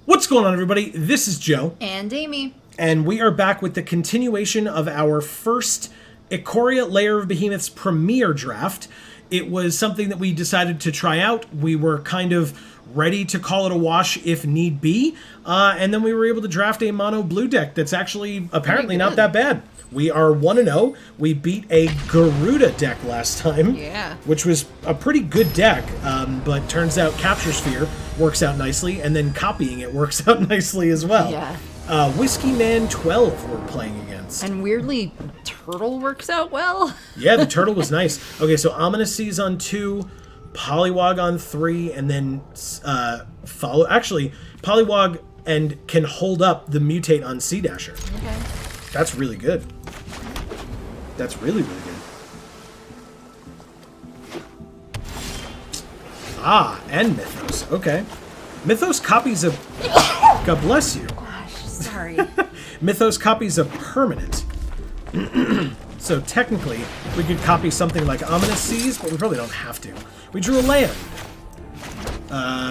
What's going on, everybody? This is Joe. And Amy. And we are back with the continuation of our first Ikoria Lair of Behemoths premiere draft. It was something that we decided to try out. We were kind of ready to call it a wash if need be. And then we were able to draft a mono blue deck that's actually apparently not that bad. We are 1-0. We beat a Garuda deck last time, which was a pretty good deck, but turns out Capture Sphere works out nicely, and then copying it works out nicely as well. Yeah. Whiskey Man 12 we're playing against. And weirdly, Turtle works out well. Yeah, the Turtle was nice. Okay, so Ominous Seas on 2, Poliwag on 3, and then follow... Actually, Poliwag and can hold up the Mutate on Sea Dasher. Okay. That's really good. That's really, really good. Ah, and Mythos. Okay. Mythos copies a... God bless you. Gosh, sorry. Mythos copies a permanent. So technically, we could copy something like Ominous Seas, but we probably don't have to. We drew a land.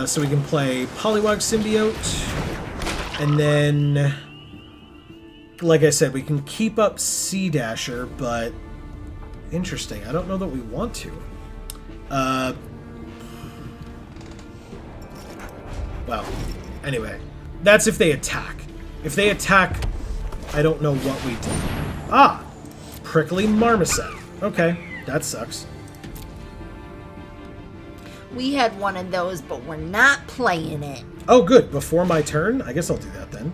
So we can play Poliwag Symbiote. And then... Like I said, we can keep up Sea Dasher, but... Interesting. I don't know that we want to. Well, anyway. That's if they attack. If they attack, I don't know what we do. Ah! Prickly Marmoset. Okay, that sucks. We had one of those, but we're not playing it. Oh, good. Before my turn? I guess I'll do that then.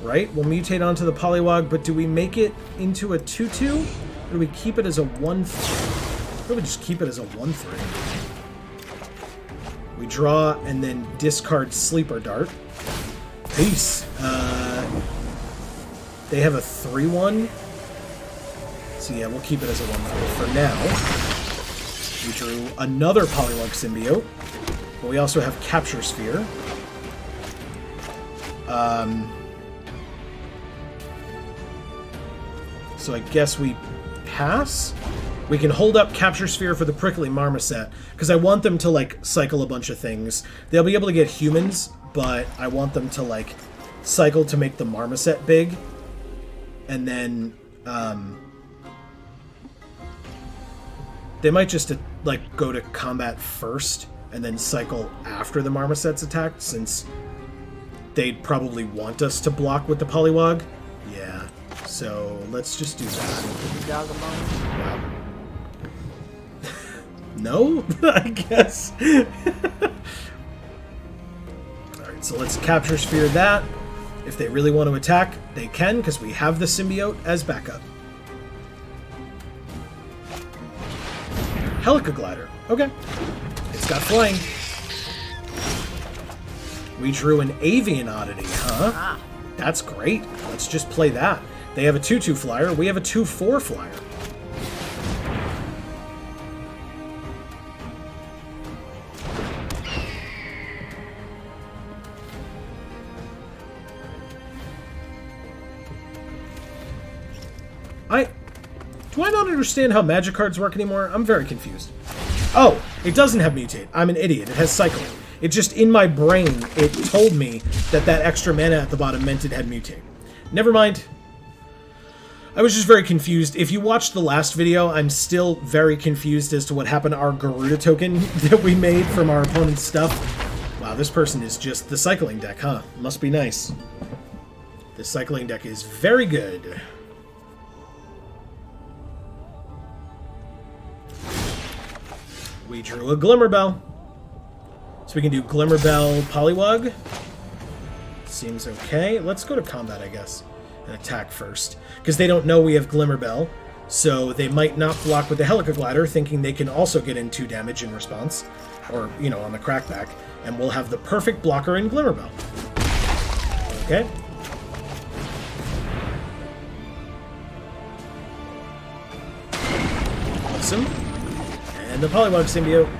Right? We'll mutate onto the Poliwag, but do we make it into a 2-2? Or do we keep it as a 1-3? Or do we just keep it as a 1-3? We draw and then discard Sleeper Dart. Peace. They have a 3-1. So yeah, we'll keep it as a 1-3 for now. We drew another Poliwag Symbiote. But we also have Capture Sphere. So I guess we pass? We can hold up Capture Sphere for the Prickly Marmoset, because I want them to, like, cycle a bunch of things. They'll be able to get humans, but I want them to, like, cycle to make the Marmoset big. And then, they might just, like, go to combat first, and then cycle after the Marmoset's attacked, since they'd probably want us to block with the Poliwag. Yeah. So, let's just do that. Wow. No? I guess. Alright, so let's Capture Sphere that. If they really want to attack, they can, because we have the Symbiote as backup. Helica Glider. Okay. It's got flying. We drew an Avian Oddity, huh? That's great. Let's just play that. They have a 2-2 flyer. We have a 2-4 flyer. Do I not understand how Magic cards work anymore? I'm very confused. Oh, it doesn't have Mutate. I'm an idiot. It has Cycle. It just, in my brain, it told me that that extra mana at the bottom meant it had Mutate. Never mind. I was just very confused. If you watched the last video, I'm still very confused as to what happened to our Garuda token that we made from our opponent's stuff. Wow, this person is just the cycling deck, huh? Must be nice. This cycling deck is very good. We drew a Glimmerbell. So we can do Glimmerbell Poliwag. Seems okay. Let's go to combat, I guess. And attack first. Because they don't know we have Glimmerbell. So they might not block with the Helica Glider, thinking they can also get in 2 damage in response. Or, you know, on the crackback. And we'll have the perfect blocker in Glimmerbell. Okay. Awesome. And the Poliwag Symbiote.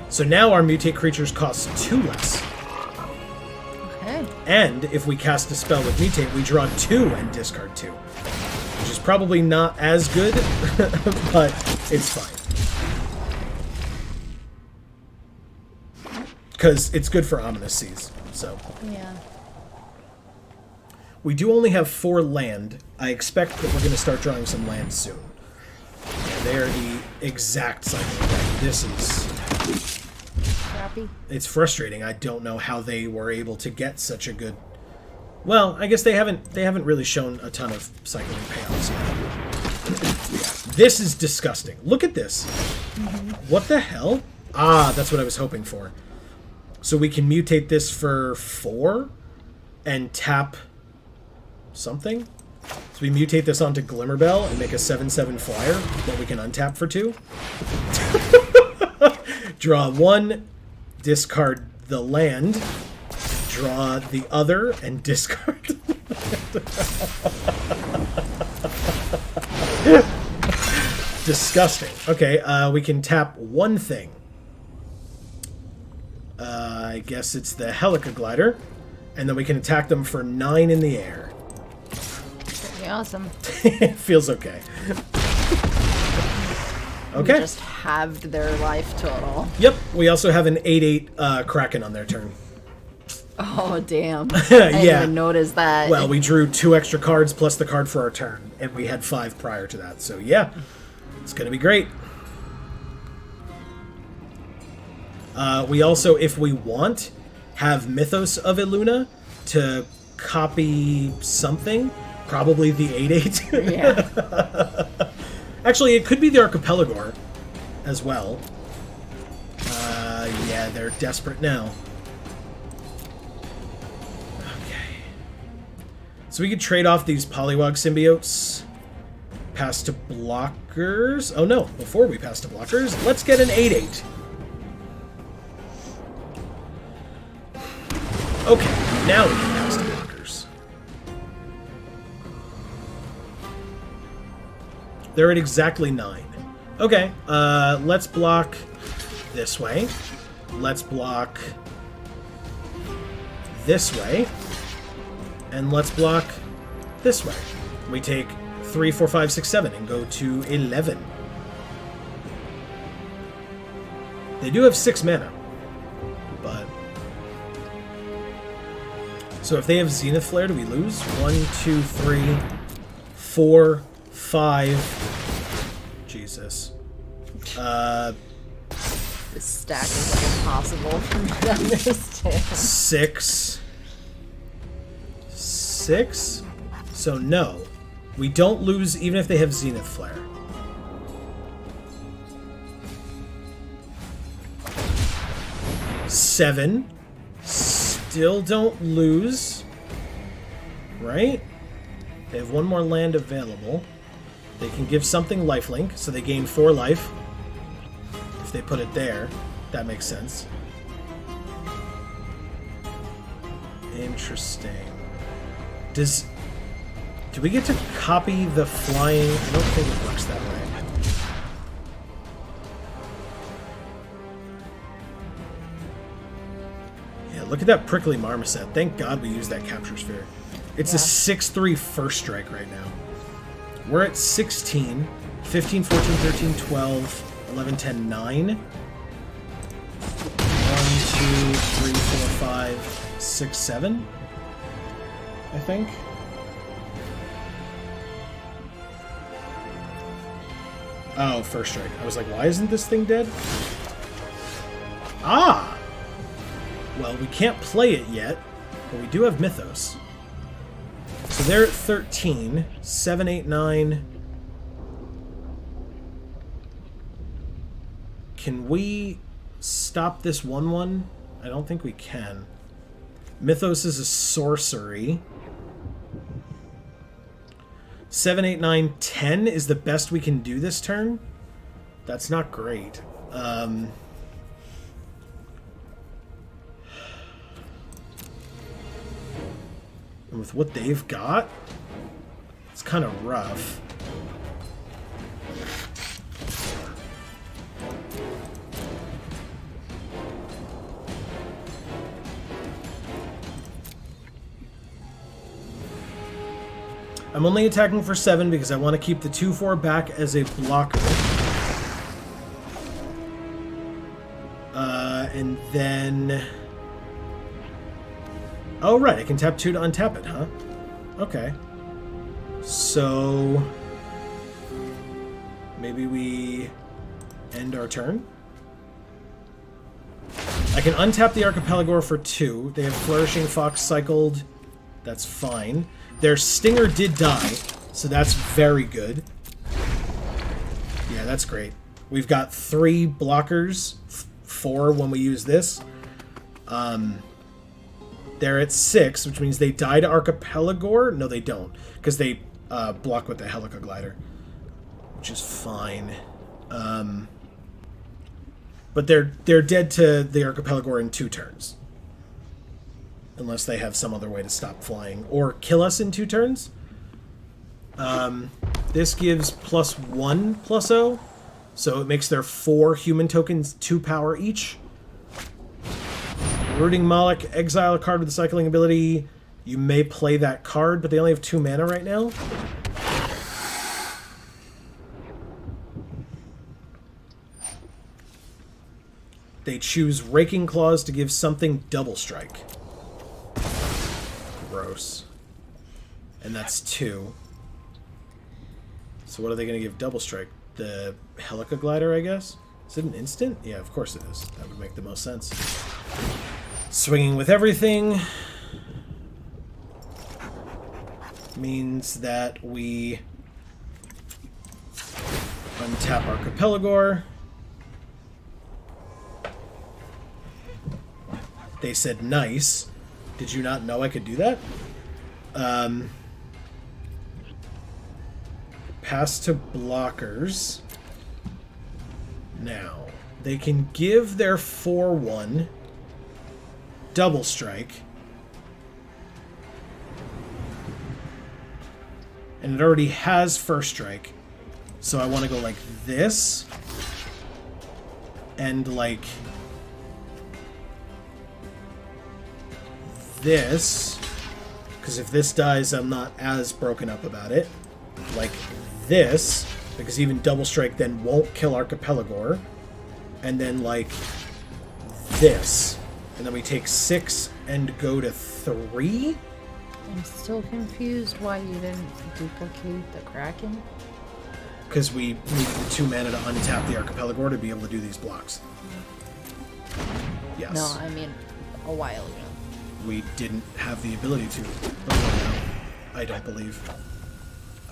So now our Mutate creatures cost 2 less. Okay. And if we cast a spell with Mutate, we draw 2 and discard 2. Which is probably not as good, but it's fine. Because it's good for Ominous Seas. So Yeah. we do only have 4 land. I expect that we're going to start drawing some land soon. Yeah, they are the exact cycle deck. This is... Crappy. It's frustrating. I don't know how they were able to get such a good... Well, I guess they haven't really shown a ton of cycling payoffs yet. This is disgusting. Look at this. What the hell? Ah, that's what I was hoping for. So we can mutate this for 4 and tap something. So we mutate this onto Glimmerbell and make a 7/7 flyer that we can untap for 2. Draw 1, discard the land, draw the other, and discard the land. Disgusting. Okay, we can tap 1 thing. I guess it's the Helica Glider, and then we can attack them for 9 in the air. Pretty awesome. It feels okay. Okay. We just halved their life total. Yep. We also have an 8/8 Kraken on their turn. Oh, damn. I Yeah. didn't even notice that. Well, we drew 2 extra cards plus the card for our turn, and we had 5 prior to that. So yeah, it's gonna be great. We also, if we want, have Mythos of Illuna to copy something. Probably the 8/8. Yeah. Actually, it could be the Archipelagor as well. Yeah, they're desperate now. Okay. So we could trade off these Poliwag symbiotes. Pass to blockers. Oh no, before we pass to blockers, let's get an 8/8. Okay, now we can pass to blockers. They're at exactly 9. Okay, let's block this way. Let's block this way. And let's block this way. We take 3, 4, 5, 6, 7 and go to 11. They do have 6 mana. But... So if they have Zenith Flare, do we lose? 1, 2, 3, 4, 5. Jesus. This stack is like impossible for me to understand. 6. 6? So no. We don't lose even if they have Zenith Flare. Seven. Still don't lose. Right? They have 1 more land available. They can give something lifelink, so they gain 4 life. If they put it there, that makes sense. Interesting. Do we get to copy the flying? I don't think it works that way. Yeah, look at that prickly marmoset. Thank God we used that capture sphere. It's a 6/3 first strike right now. We're at 16, 15, 14, 13, 12, 11, 10, 9. 1, 2, 3, 4, 5, 6, 7. I think. Oh, first strike. I was like, why isn't this thing dead? Ah! Well, we can't play it yet, but we do have Mythos. So they're at 13. 7, 8, 9. Can we stop this 1/1? I don't think we can. Mythos is a sorcery. 7, 8, 9, 10 is the best we can do this turn. That's not great. And with what they've got, it's kind of rough. I'm only attacking for 7 because I want to keep the 2/4 back as a blocker. And then... Oh, right. I can tap 2 to untap it, huh? Okay. So... maybe we end our turn? I can untap the Archipelagore for 2. They have Flourishing Fox cycled. That's fine. Their Stinger did die, so that's very good. Yeah, that's great. We've got 3 blockers, 4 when we use this. They're at 6, which means they die to Archipelagore. No, they don't, because they block with the Helica Glider, which is fine. But they're dead to the Archipelagore in 2 turns. Unless they have some other way to stop flying. Or kill us in 2 turns. This gives +1/+0. So it makes their 4 human tokens 2 power each. Rooting Moloch, exile a card with the cycling ability. You may play that card, but they only have 2 mana right now. They choose Raking Claws to give something double strike. Gross. And that's 2. So what are they going to give double strike? The Helica Glider, I guess? Is it an instant? Yeah, of course it is. That would make the most sense. Swinging with everything means that we untap Archipelagore. They said nice. Did you not know I could do that? Pass to blockers. Now, they can give their 4/1 double strike. And it already has first strike. So I want to go like this. And like this, because if this dies, I'm not as broken up about it. Like this, because even double strike then won't kill Archipelagore. And then like this, and then we take 6 and go to 3. I'm still confused why you didn't duplicate the Kraken. Because we need the 2 mana to untap the Archipelagore to be able to do these blocks. Yes. No, I mean a while ago. We didn't have the ability to. Oh, no. I don't believe.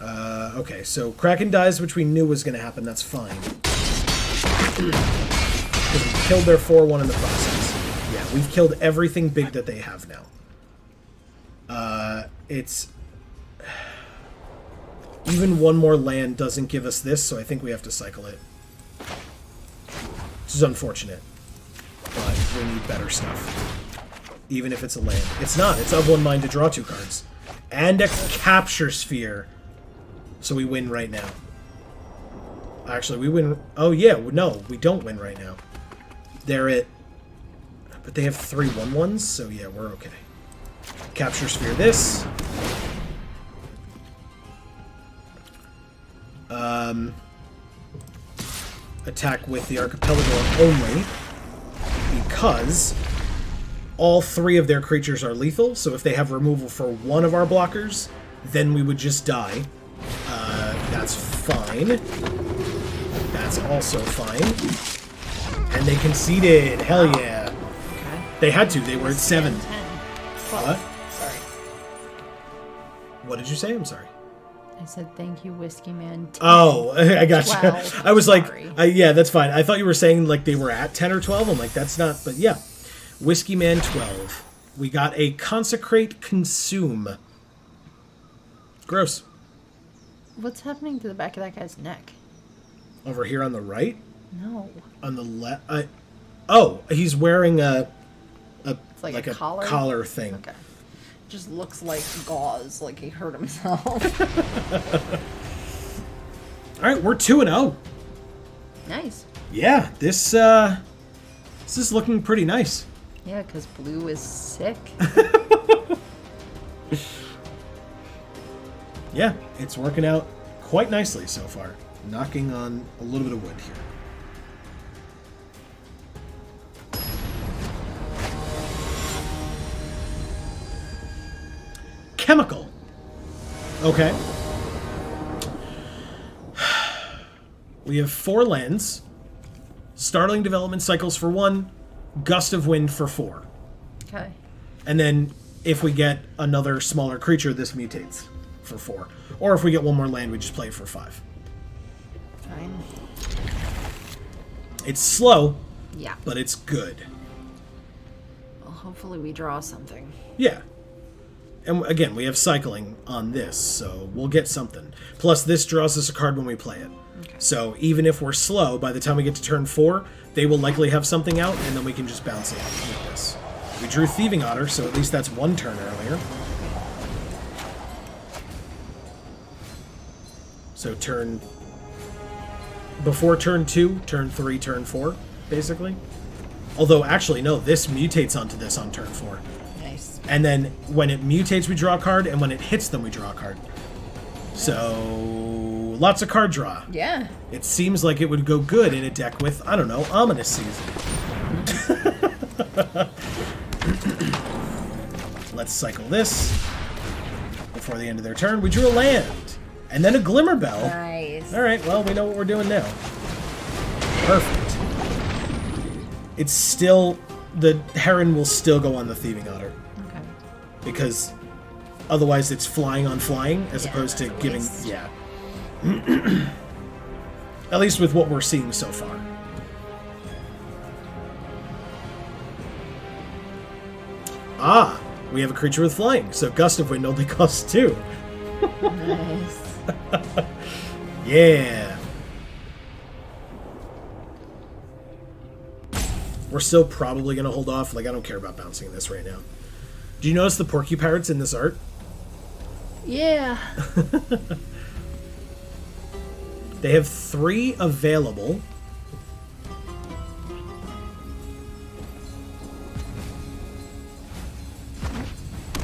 Okay, so Kraken dies, which we knew was going to happen. That's fine. Because we killed their 4/1 in the process. Yeah, we've killed everything big that they have now. It's... even 1 more land doesn't give us this, so I think we have to cycle it. Which is unfortunate. But we need better stuff. Even if it's a land. It's not. It's of 1 mind to draw 2 cards. And a Capture Sphere. So we win right now. Actually, we win... oh, yeah. No, we don't win right now. They're at... but they have 3 1/1s, so yeah, we're okay. Capture Sphere this. Attack with the Archipelagore only. Because... all 3 of their creatures are lethal, so if they have removal for 1 of our blockers, then we would just die. That's fine. That's also fine. And they conceded. Hell yeah. Okay. They had to. They were at 7. 10. What? Sorry. What did you say? I'm sorry. I said thank you, Whiskey Man. 10. Oh, I got you. 12. I was Sorry. like, yeah, that's fine. I thought you were saying like they were at 10 or 12. I'm like, that's not, but yeah. Whiskey Man 12. We got a Consecrate Consume. Gross. What's happening to the back of that guy's neck? Over here on the right? No. On the left? Oh, he's wearing a It's like a collar? collar thing. Okay. Just looks like gauze, like he hurt himself. All right, we're 2-0. Nice. Yeah, this is looking pretty nice. Yeah, because blue is sick. Yeah, it's working out quite nicely so far. Knocking on a little bit of wood here. Chemical. Okay. We have 4 lands. Startling development cycles for 1. Gust of Wind for 4. Okay. And then if we get another smaller creature, this mutates for 4. Or if we get one more land, we just play it for 5. Fine. It's slow, Yeah. but it's good. Well, hopefully we draw something. Yeah. And again, we have cycling on this, so we'll get something. Plus, this draws us a card when we play it. Okay. So even if we're slow, by the time we get to turn 4, they will likely have something out, and then we can just bounce it with this. We drew Thieving Otter, so at least that's 1 turn earlier. So before turn 2, turn 3, turn 4, basically. Although, actually, no, this mutates onto this on turn 4. Nice. And then when it mutates, we draw a card, and when it hits them, we draw a card. So, lots of card draw. Yeah. It seems like it would go good in a deck with, I don't know, Ominous Season. Let's cycle this. Before the end of their turn, we drew a land. And then a Glimmer Bell. Nice. Alright, well, we know what we're doing now. Perfect. It's still... The Heron will still go on the Thieving Otter. Okay. Because otherwise it's flying on flying as opposed to that's a giving... waste. Yeah. At least with what we're seeing so far. Ah! We have a creature with flying, so Gust of Wind only costs 2. Nice. Yeah. We're still probably going to hold off. Like, I don't care about bouncing this right now. Do you notice the Porcupirates in this art? Yeah. They have 3 available.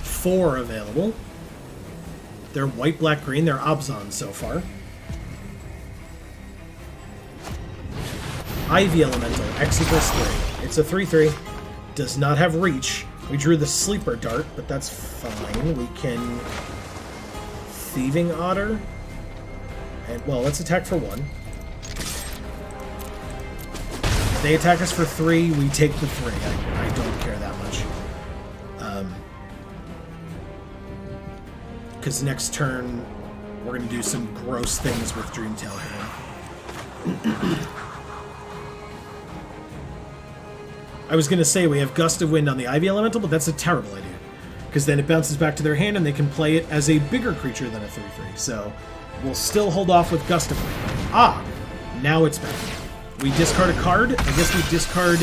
Four available. They're white, black, green. They're Abzan so far. Ivy Elemental, X equals 3. It's a 3/3. Does not have reach. We drew the Sleeper Dart, but that's fine. We can... Thieving Otter. And, well, let's attack for 1. They attack us for 3, we take the 3. I don't care that much. Because next turn, we're going to do some gross things with Dreamtail here. I was going to say we have Gust of Wind on the Ivy Elemental, but that's a terrible idea. Because then it bounces back to their hand and they can play it as a bigger creature than a 3/3. So we'll still hold off with Gust of Wind. Ah! Now it's back. We discard a card. I guess we discard...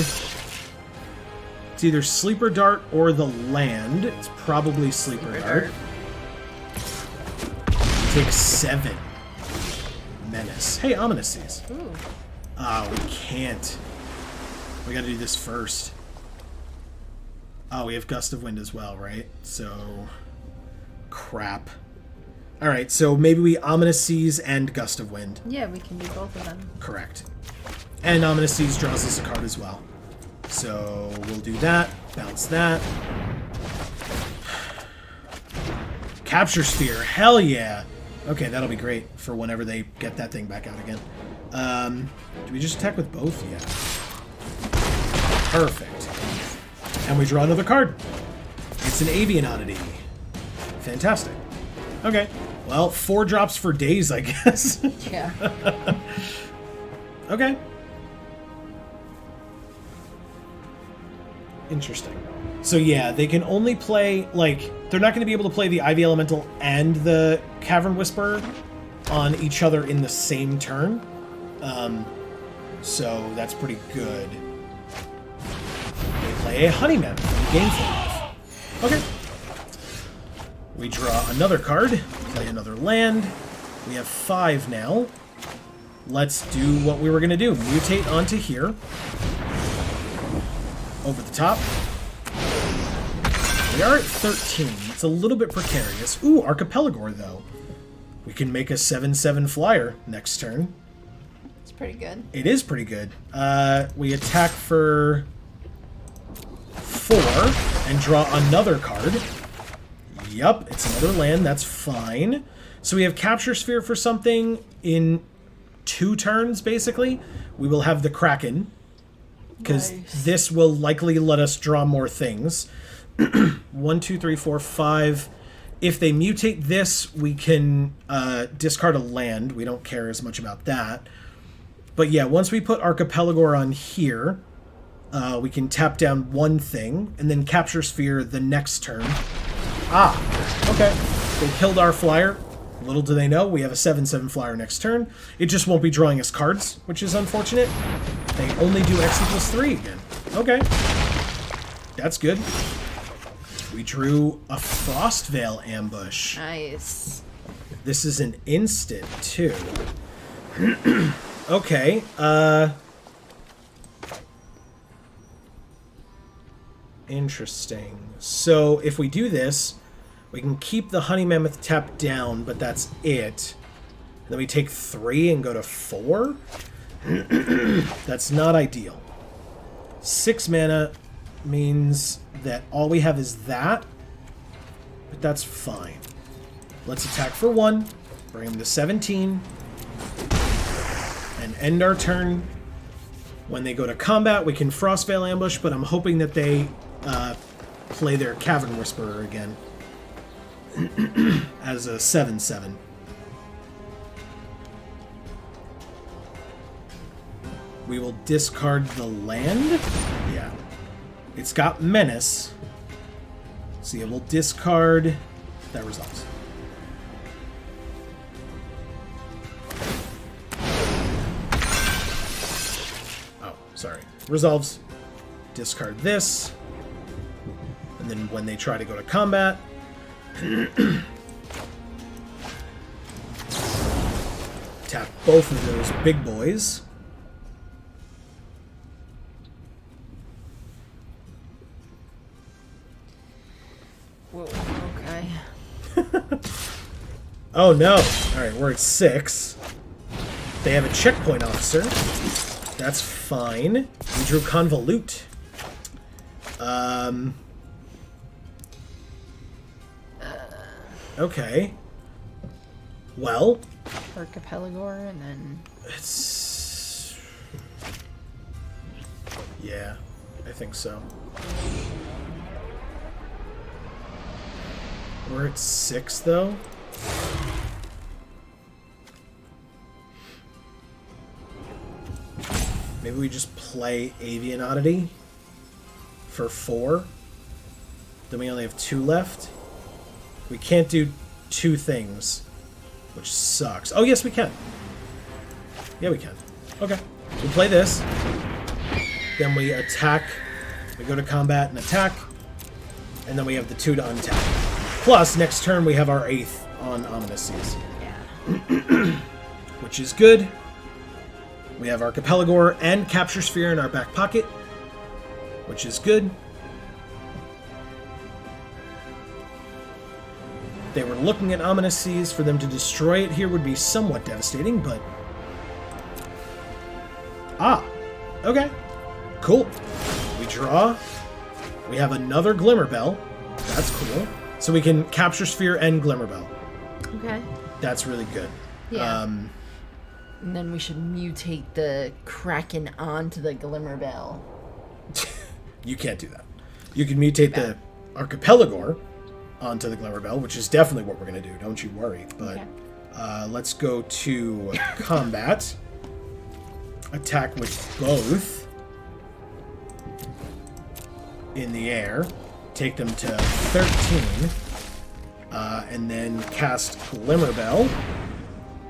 It's either Sleeper Dart or the land. It's probably Sleeper Dart. Take 7. Menace. Hey, Ominous Seas. Ooh. Ah, we can't. We gotta do this first. Oh, we have Gust of Wind as well, right? So... Crap. Alright, so maybe we Ominous Seas and Gust of Wind. Yeah, we can do both of them. Correct. And Ominous Seas draws us a card as well. So we'll do that. Bounce that. Capture Sphere. Hell yeah! Okay, that'll be great for whenever they get that thing back out again. Do we just attack with both? Yeah. Perfect. And we draw another card. It's an Avian Oddity. Fantastic. Okay. Well, 4 drops for days, I guess. Yeah. Okay. Interesting. So yeah, they can only play, like, they're not going to be able to play the Ivy Elemental and the Cavern Whisperer on each other in the same turn. So that's pretty good. They play a Honeyman from game phase. Okay. We draw another card, play another land. We have 5 now. Let's do what we were going to do. Mutate onto here. Over the top. We are at 13. It's a little bit precarious. Ooh, Archipelagore, though. We can make a 7/7 flyer next turn. It's pretty good. It is pretty good. We attack for 4 and draw another card. Yup, it's another land. That's fine. So we have Capture Sphere for something in 2 turns, basically. We will have the Kraken, because this will likely let us draw more things. 1, 2, 3, 4, 5. If they mutate this, we can discard a land. We don't care as much about that. But yeah, once we put Archipelagor on here, we can tap down 1 thing, and then Capture Sphere the next turn. Ah, okay. They killed our flyer. Little do they know, we have a 7/7 flyer next turn. It just won't be drawing us cards, which is unfortunate. They only do X=3 again. Okay. That's good. We drew a Frostveil Ambush. Nice. This is an instant, too. Okay, interesting. So, if we do this, we can keep the Honey Mammoth tapped down, but that's it. And then we take 3 and go to 4? That's not ideal. 6 mana means that all we have is that, but that's fine. Let's attack for 1, bring him to 17, and end our turn. When they go to combat, we can Frostveil Ambush, but I'm hoping that they play their Cavern Whisperer again as a 7/7. We will discard the land. Yeah. It's got Menace. So yeah, we'll discard. That resolves. Oh, sorry. Resolves. Discard this. And then when they try to go to combat, tap both of those big boys. Whoa, okay. Oh no. Alright, we're at 6. They have a checkpoint officer. That's fine. We drew Convolute. Okay. Well. Archipelagor and then... It's... Yeah, I think so. We're at 6, though. Maybe we just play Avian Oddity for 4. Then we only have 2 left. We can't do 2 things, which sucks. Oh, yes, we can. Yeah, we can. Okay. We play this. Then we attack. We go to combat and attack. And then we have the 2 to untap. Plus, next turn we have our 8th on Ominous Seas. Yeah. Which is good. We have Archipelagor and Capture Sphere in our back pocket, which is good. They were looking at Ominous Seas. For them to destroy it here would be somewhat devastating, but... Ah! Okay. Cool. We draw. We have another Glimmerbell. That's cool. So we can Capture Sphere and Glimmerbell. Okay. That's really good. Yeah. And then we should mutate the Kraken onto the Glimmerbell. You can't do that. You can mutate the Archipelagor onto the Glimmerbell, which is definitely what we're going to do. Don't you worry. But let's go to combat. Attack with both in the air. Take them to 13. And then cast Glimmerbell.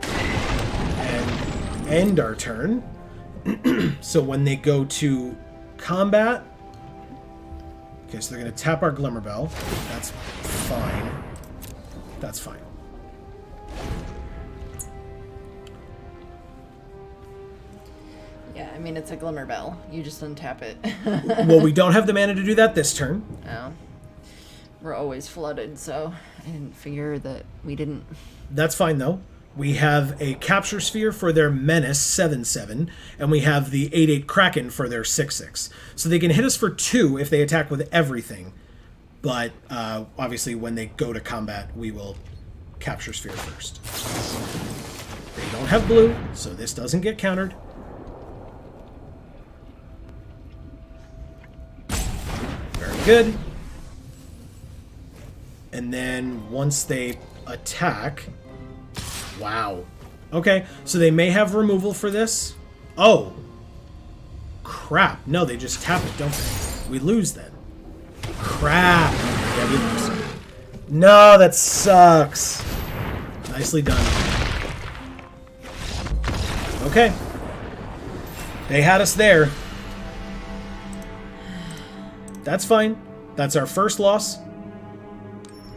And end our turn. So when they go to combat... Okay, so they're going to tap our Glimmerbell. That's fine. That's fine. Yeah, I mean, it's a Glimmerbell. You just untap it. Well, we don't have the mana to do that this turn. Oh. We're always flooded, so I didn't figure that we didn't... That's fine, though. We have a Capture Sphere for their Menace 7/7, and we have the 8/8 Kraken for their 6/6. So they can hit us for 2 if they attack with everything. but obviously when they go to combat, we will capture sphere first. They don't have blue, so this doesn't get countered. Very good. And then once they attack... Wow. Okay, so they may have removal for this. Oh. Crap. No, they just tap it, don't they? We lose then. Crap. Yeah, we lose. No, that sucks. Nicely done. Okay. They had us there. That's fine. That's our first loss.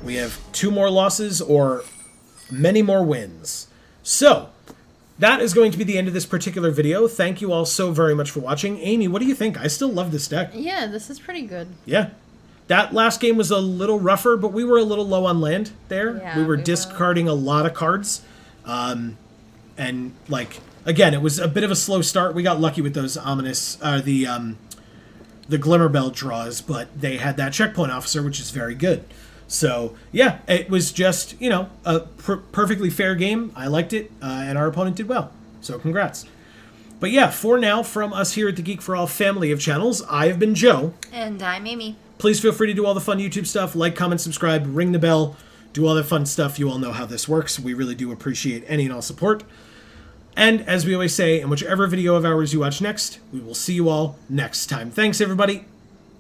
We have 2 more losses or many more wins. So, that is going to be the end of this particular video. Thank you all so very much for watching. Amy, what do you think? I still love this deck. Yeah, this is pretty good. Yeah. That last game was a little rougher, but we were a little low on land there. Yeah, we were discarding a lot of cards. And, like, again, it was a bit of a slow start. We got lucky with those ominous, the Glimmerbell draws, but they had that checkpoint officer, which is very good. So, yeah, it was just, you know, a perfectly fair game. I liked it, and our opponent did well. So, congrats. But yeah, for now, from us here at the Geek for All family of channels, I have been Joe. And I'm Amy. Please feel free to do all the fun YouTube stuff. Like, comment, subscribe, ring the bell, do all that fun stuff. You all know how this works. We really do appreciate any and all support. And as we always say, in whichever video of ours you watch next, we will see you all next time. Thanks, everybody.